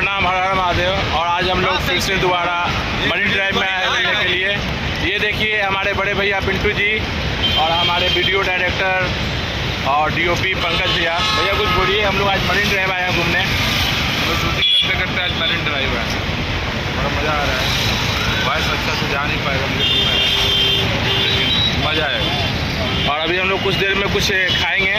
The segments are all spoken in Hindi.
प्रणाम, हर हर महादेव। और आज हम लोग फिर से दोबारा मरीन ड्राइव में आए लेने के लिए। ये देखिए हमारे बड़े भैया पिंटू जी और हमारे वीडियो डायरेक्टर और डीओपी पंकज भैया। भैया कुछ बोलिए, हम लोग आज मरीन ड्राइव आए हैं घूमने। तो शूटिंग करते करते आज मरीन ड्राइव है, बड़ा मज़ा आ रहा है। वॉइस अच्छा से जा नहीं पाएगा मुझे सुनना है, लेकिन मज़ा आएगा। और अभी हम लोग कुछ देर में कुछ खाएंगे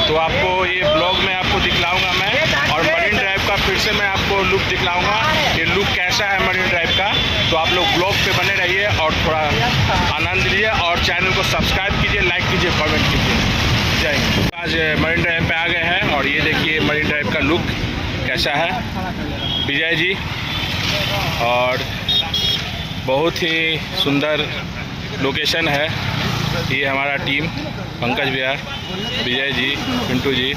तो आपको ये ब्लॉग में आपको दिखलाऊंगा मैं। और मरीन ड्राइव का फिर से मैं आपको लुक दिखलाऊंगा, ये लुक कैसा है मरीन ड्राइव का। तो आप लोग ब्लॉग पे बने रहिए और थोड़ा आनंद लीजिए और चैनल को सब्सक्राइब कीजिए, लाइक कीजिए, कमेंट कीजिए। जय हिंद। आज मरीन ड्राइव पे आ गए हैं और ये देखिए मरीन ड्राइव का लुक कैसा है। विजय जी और बहुत ही सुंदर लोकेशन है। ये हमारा टीम, पंकज भैया, विजय जी, पिंटू जी।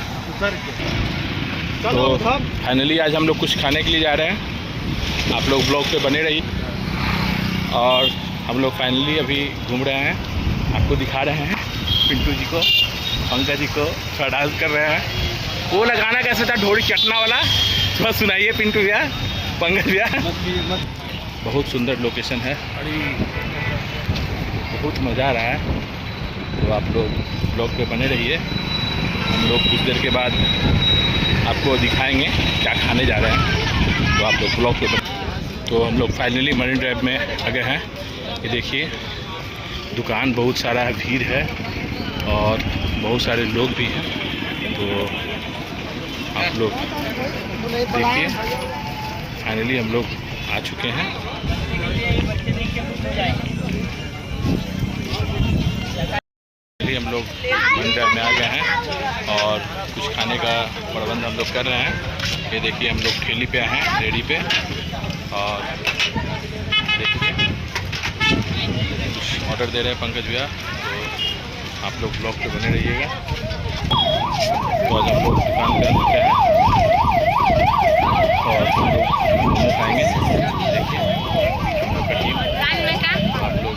तो फाइनली आज हम लोग कुछ खाने के लिए जा रहे हैं। आप लोग ब्लॉग पे बने रहिए। और हम लोग फाइनली अभी घूम रहे हैं, आपको दिखा रहे हैं पिंटू जी को, पंकज जी को थोड़ा डांस कर रहे हैं। वो लगाना कैसे था, ढोरी चटना वाला, थोड़ा सुनाइए पिंटू भैया, पंकज भैया। बहुत सुंदर लोकेशन है, बहुत मज़ा आ रहा है। तो आप लोग ब्लॉग पे बने रहिए। हम लोग कुछ देर के बाद आपको दिखाएंगे क्या खाने जा रहे हैं, तो आप लोग ब्लॉग पे तो हम लोग फाइनली मरीन ड्राइव में आ गए हैं। ये देखिए दुकान बहुत सारा है, भीड़ है और बहुत सारे लोग भी हैं। तो आप लोग देखिए फाइनली हम लोग आ चुके हैं। हम लोग मरीन ड्राइव में आ गए हैं और कुछ खाने का प्रबंध हम लोग कर रहे हैं। ये देखिए हम लोग ठेली पे आए हैं, रेडी पे। और देखिए कुछ ऑर्डर दे रहे हैं पंकज भैया, तो आप लोग ब्लॉग पे बने रहिएगा। तो आज हम लोग दुकान पे आ चुके हैं और हम लोग मोमो खाएँगे। देखिए हम लोग का टीम, आप लोग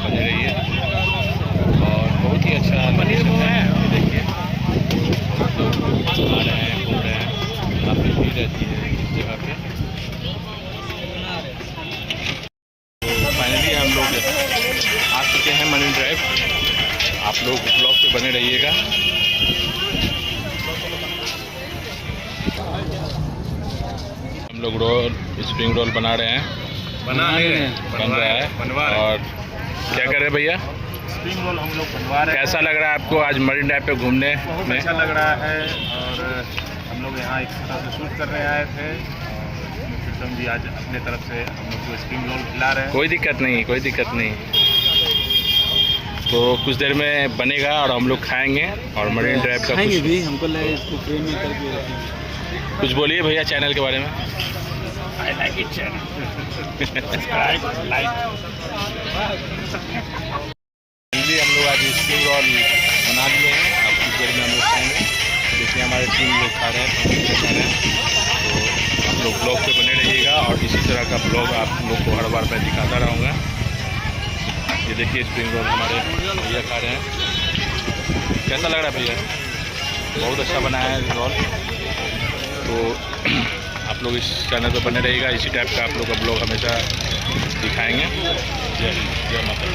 बने रहिए। और बहुत ही अच्छा लोकेशन है। ये देखिए आ रहे हैं, घूम रहे हैं, काफ़ी भीड़ रहती है इस जगह पे। तो फाइनली हम लोग आ चुके हैं मरीन ड्राइव। आप लोग ब्लॉग पे बने रहिएगा। हम लोग स्प्रिंग रोल बना रहे हैं, बन रहा है। और क्या कर रहे हैं भैया? स्प्रिंग रोल हम लोग बनवा रहे हैं। कैसा लग रहा है आपको आज मरीन ड्राइव पे घूमने बहुत में? अच्छा लग रहा है। और हम लोग यहाँ एक तरह से शूट करने आए थे और प्रीतम जी आज अपने तरफ से हम लोग को स्प्रिंग रोल खिला रहे हैं। कोई दिक्कत नहीं, कोई दिक्कत नहीं। तो कुछ देर में बनेगा और हम लोग खाएंगे। और मरीन ड्राइव का कुछ भी हमको लगे इसको फ्रेम में करके रखेंगे। कुछ बोलिए भैया चैनल के बारे में। I like it subscribe, like. हम लोग आज स्प्रिंग रोल बना लिए हैं, अब कुछ देर में हम लोग खाएंगे। देखिए हमारे टीम लोग खा रहे हैं, तो आप लोग ब्लॉग पे बने रहिएगा और इसी तरह का ब्लॉग आप लोग को हर बार मैं दिखाता रहूँगा। ये देखिए स्प्रिंग रोल हमारे भैया खा रहे हैं। कैसा लग रहा है भैया? बहुत अच्छा बनाया है रोल। तो आप लोग इस चैनल पर बने रहिएगा, इसी टाइप का आप लोग का ब्लॉग हमेशा दिखाएंगे। जय हिंद, जय माता।